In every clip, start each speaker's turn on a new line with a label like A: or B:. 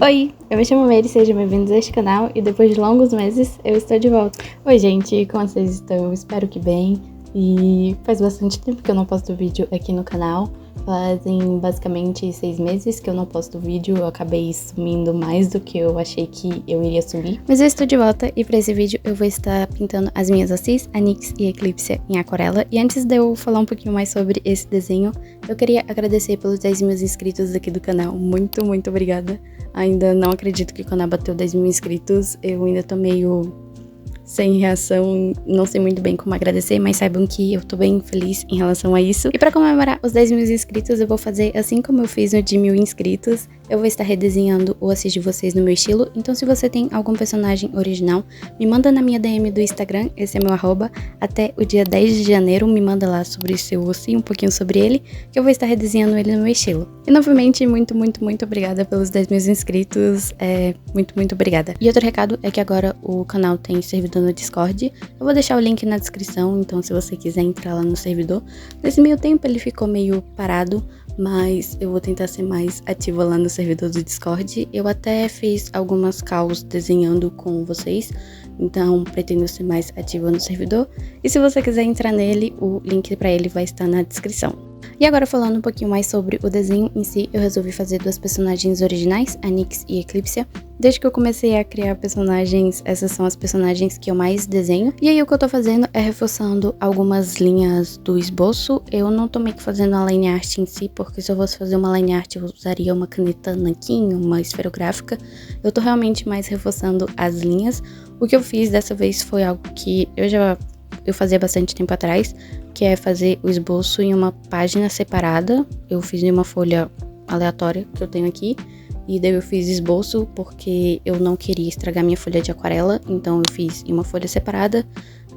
A: Oi, eu me chamo Mary, sejam bem-vindos a este canal e depois de longos meses eu estou de volta. Oi gente, como vocês estão? Espero que bem. E faz bastante tempo que eu não posto vídeo aqui no canal. Fazem basicamente 6 meses que eu não posto vídeo, eu acabei sumindo mais do que eu achei que eu iria sumir. Mas eu estou de volta e para esse vídeo eu vou estar pintando as minhas Assis, a NYX e a Eclipse em aquarela. E antes de eu falar um pouquinho mais sobre esse desenho, eu queria agradecer pelos 10 mil inscritos aqui do canal. Muito obrigada. Ainda não acredito que o canal bateu 10 mil inscritos, eu ainda tô meio sem reação, não sei muito bem como agradecer, mas saibam que eu tô bem feliz em relação a isso. E pra comemorar os 10 mil inscritos, eu vou fazer assim como eu fiz no de 1000 inscritos. Eu vou estar redesenhando o Assis de vocês no meu estilo, então se você tem algum personagem original, me manda na minha DM do Instagram, esse é meu arroba, até o dia 10 de janeiro, me manda lá sobre o seu Assis, um pouquinho sobre ele, que eu vou estar redesenhando ele no meu estilo. E novamente, muito obrigada pelos 10 mil inscritos, muito obrigada. E outro recado é que agora o canal tem servidor no Discord, eu vou deixar o link na descrição, então se você quiser entrar lá no servidor. Nesse meio tempo ele ficou meio parado, mas eu vou tentar ser mais ativa lá no servidor do Discord. Eu até fiz algumas calls desenhando com vocês, então pretendo ser mais ativa no servidor. E se você quiser entrar nele, o link para ele vai estar na descrição. E agora falando um pouquinho mais sobre o desenho em si, eu resolvi fazer duas personagens originais, a NYX e a Eclipse. Desde que eu comecei a criar personagens, essas são as personagens que eu mais desenho. E aí o que eu tô fazendo é reforçando algumas linhas do esboço. Eu não tô meio que fazendo a line art em si, porque se eu fosse fazer uma line art eu usaria uma caneta nanquim, uma esferográfica. Eu tô realmente mais reforçando as linhas. O que eu fiz dessa vez foi algo que eu fazia bastante tempo atrás, que é fazer o esboço em uma página separada. Eu fiz em uma folha aleatória que eu tenho aqui, e daí eu fiz esboço porque eu não queria estragar minha folha de aquarela, então eu fiz em uma folha separada,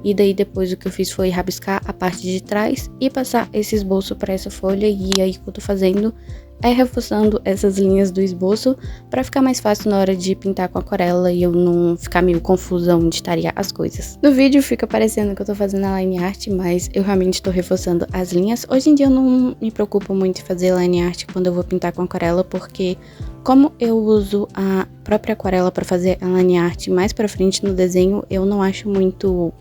A: e daí depois o que eu fiz foi rabiscar a parte de trás e passar esse esboço para essa folha, e aí o que eu tô fazendo é reforçando essas linhas do esboço para ficar mais fácil na hora de pintar com aquarela e eu não ficar meio confusa onde estaria as coisas. No vídeo fica parecendo que eu tô fazendo a line art, mas eu realmente tô reforçando as linhas. Hoje em dia eu não me preocupo muito em fazer line art quando eu vou pintar com aquarela, porque como eu uso a própria aquarela para fazer a line art mais pra frente no desenho, eu não acho muito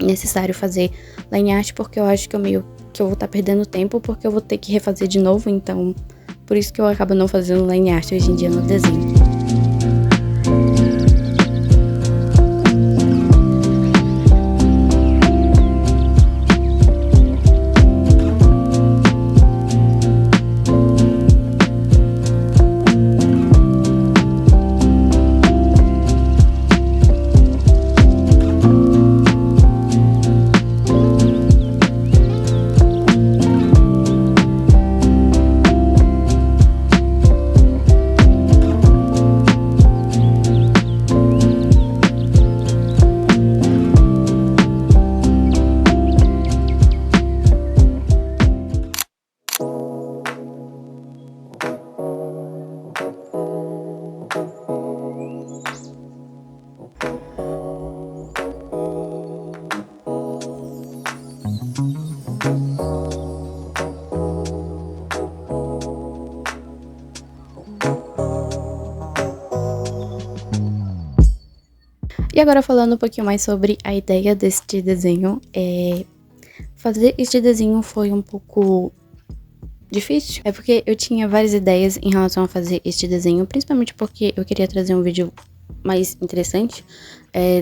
A: necessário fazer line art, porque eu acho que eu vou estar perdendo tempo, porque eu vou ter que refazer de novo, então por isso que eu acabo não fazendo line art hoje em dia no desenho. E agora falando um pouquinho mais sobre a ideia deste desenho, fazer este desenho foi um pouco difícil. É porque eu tinha várias ideias em relação a fazer este desenho, principalmente porque eu queria trazer um vídeo mais interessante.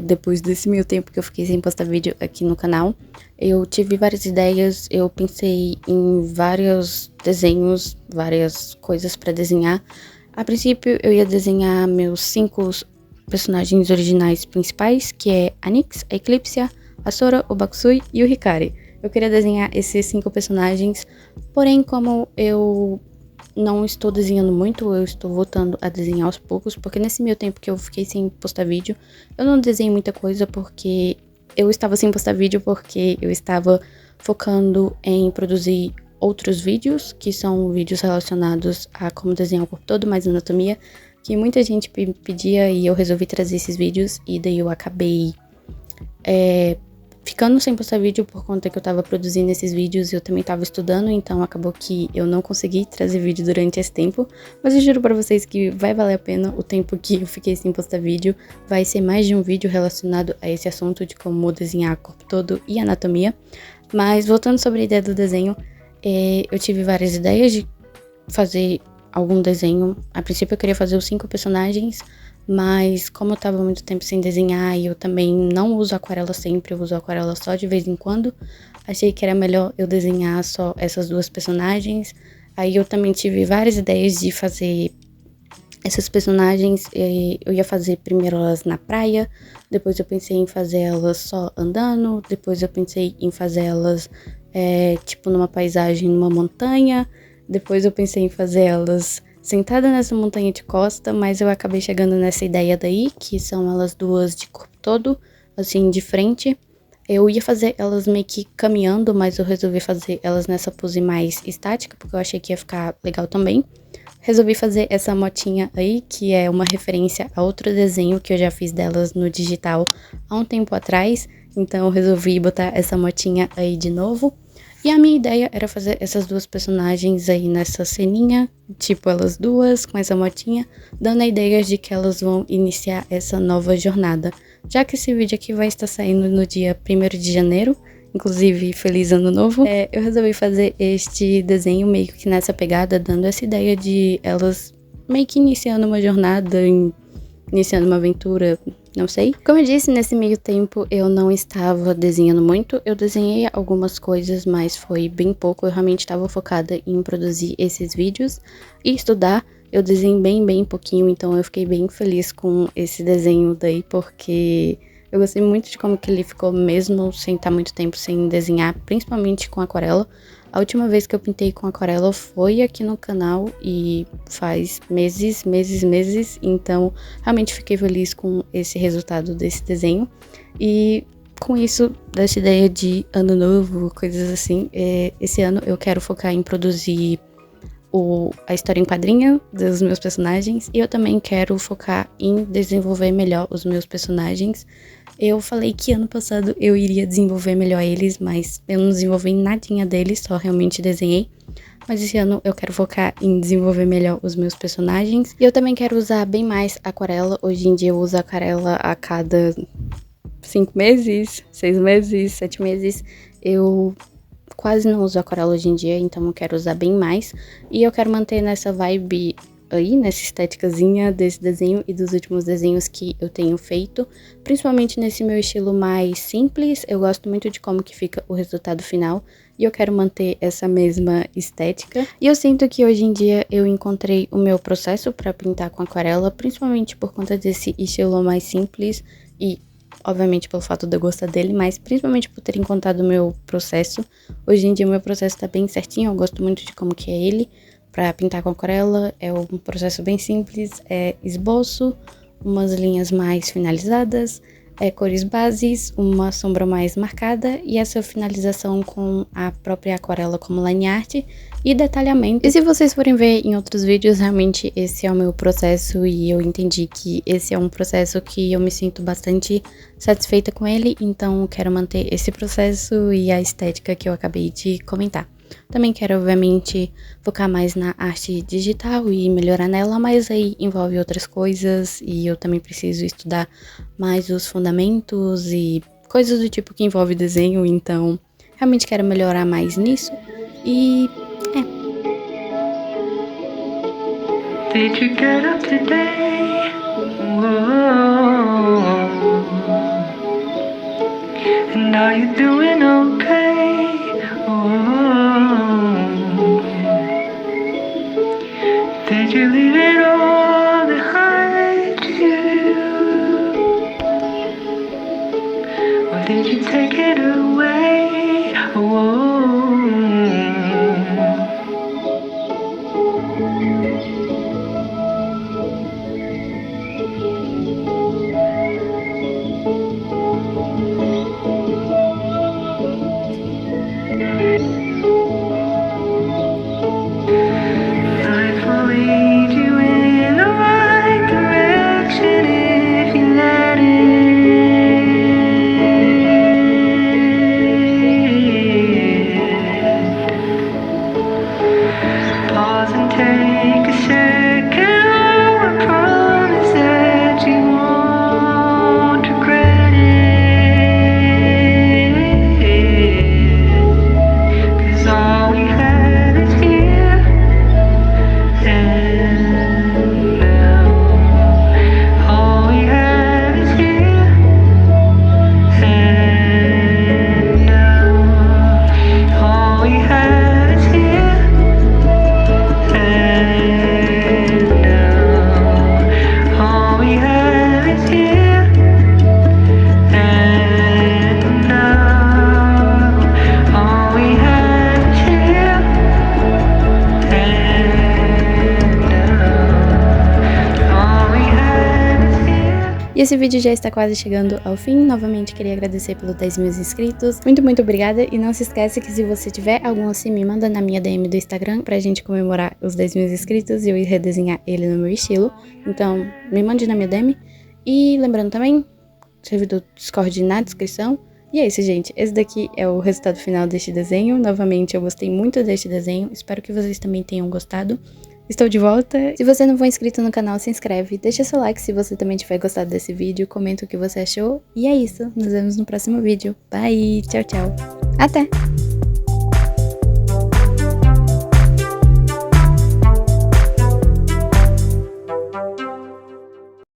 A: Depois desse meio tempo que eu fiquei sem postar vídeo aqui no canal, eu tive várias ideias, eu pensei em vários desenhos, várias coisas pra desenhar. A princípio eu ia desenhar meus 5 personagens originais principais, que é a NYX, a Eclipse, a Sora, o Bakusui e o Hikari. Eu queria desenhar esses 5 personagens, porém como eu não estou desenhando muito, eu estou voltando a desenhar aos poucos, porque nesse meio tempo que eu fiquei sem postar vídeo, eu não desenhei muita coisa porque eu estava sem postar vídeo, porque eu estava focando em produzir outros vídeos, que são vídeos relacionados a como desenhar o corpo todo, mais anatomia, que muita gente pedia e eu resolvi trazer esses vídeos, e daí eu acabei ficando sem postar vídeo por conta que eu tava produzindo esses vídeos e eu também tava estudando, então acabou que eu não consegui trazer vídeo durante esse tempo, mas eu juro pra vocês que vai valer a pena o tempo que eu fiquei sem postar vídeo. Vai ser mais de um vídeo relacionado a esse assunto de como desenhar corpo todo e anatomia. Mas voltando sobre a ideia do desenho, eu tive várias ideias de fazer algum desenho. A princípio eu queria fazer os 5 personagens, mas como eu tava muito tempo sem desenhar e eu também não uso aquarela sempre, eu uso aquarela só de vez em quando, achei que era melhor eu desenhar só essas 2 personagens. Aí eu também tive várias ideias de fazer essas personagens, eu ia fazer primeiro elas na praia, depois eu pensei em fazer elas só andando, depois eu pensei em fazer elas tipo numa paisagem, numa montanha, depois eu pensei em fazer elas sentada nessa montanha de costa, mas eu acabei chegando nessa ideia daí, que são elas 2 de corpo todo, assim, de frente. Eu ia fazer elas meio que caminhando, mas eu resolvi fazer elas nessa pose mais estática, porque eu achei que ia ficar legal também. Resolvi fazer essa motinha aí, que é uma referência a outro desenho que eu já fiz delas no digital há um tempo atrás. Então eu resolvi botar essa motinha aí de novo. E a minha ideia era fazer essas 2 personagens aí nessa ceninha, tipo elas 2 com essa motinha, dando a ideia de que elas vão iniciar essa nova jornada. Já que esse vídeo aqui vai estar saindo no dia 1º de janeiro, inclusive feliz ano novo, eu resolvi fazer este desenho meio que nessa pegada, dando essa ideia de elas meio que iniciando uma jornada, iniciando uma aventura, não sei. Como eu disse, nesse meio tempo eu não estava desenhando muito, eu desenhei algumas coisas, mas foi bem pouco, eu realmente estava focada em produzir esses vídeos e estudar. Eu desenhei bem pouquinho, então eu fiquei bem feliz com esse desenho daí, porque eu gostei muito de como que ele ficou mesmo sem estar muito tempo sem desenhar, principalmente com aquarela. A última vez que eu pintei com aquarela foi aqui no canal e faz meses, então realmente fiquei feliz com esse resultado desse desenho. E com isso, dessa ideia de ano novo, coisas assim, esse ano eu quero focar em produzir a história em quadrinho dos meus personagens e eu também quero focar em desenvolver melhor os meus personagens. Eu falei que ano passado eu iria desenvolver melhor eles, mas eu não desenvolvi nadinha deles, só realmente desenhei. Mas esse ano eu quero focar em desenvolver melhor os meus personagens. E eu também quero usar bem mais aquarela. Hoje em dia eu uso aquarela a cada 5 meses, 6 meses, 7 meses. Eu quase não uso aquarela hoje em dia, então eu quero usar bem mais. E eu quero manter nessa vibe aí, nessa estéticazinha desse desenho e dos últimos desenhos que eu tenho feito. Principalmente nesse meu estilo mais simples, eu gosto muito de como que fica o resultado final. E eu quero manter essa mesma estética. E eu sinto que hoje em dia eu encontrei o meu processo para pintar com aquarela, principalmente por conta desse estilo mais simples e obviamente pelo fato de eu gostar dele, mas principalmente por ter encontrado o meu processo. Hoje em dia o meu processo tá bem certinho, eu gosto muito de como que é ele. Pra pintar com aquarela é um processo bem simples, é esboço, umas linhas mais finalizadas, cores bases, uma sombra mais marcada e essa finalização com a própria aquarela como line art e detalhamento. E se vocês forem ver em outros vídeos, realmente esse é o meu processo e eu entendi que esse é um processo que eu me sinto bastante satisfeita com ele, então quero manter esse processo e a estética que eu acabei de comentar. Também quero, obviamente, focar mais na arte digital e melhorar nela, mas aí envolve outras coisas e eu também preciso estudar mais os fundamentos e coisas do tipo que envolve desenho, então realmente quero melhorar mais nisso e Did you get up today? Whoa. And are you doing okay? Whoa. Did you leave it all behind you? Or did you take it away? Whoa. Life will lead you in the right direction if you let it. E esse vídeo já está quase chegando ao fim. Novamente queria agradecer pelos 10 mil inscritos. Muito obrigada. E não se esquece que se você tiver algum assim, me manda na minha DM do Instagram pra gente comemorar os 10 mil inscritos e eu ir redesenhar ele no meu estilo. Então, me mande na minha DM. E lembrando também, servidor do Discord na descrição. E é isso, gente. Esse daqui é o resultado final deste desenho. Novamente, eu gostei muito deste desenho. Espero que vocês também tenham gostado. Estou de volta. Se você não for inscrito no canal, se inscreve. Deixa seu like se você também tiver gostado desse vídeo. Comenta o que você achou. E é isso. Nos vemos no próximo vídeo. Bye. Tchau, tchau. Até!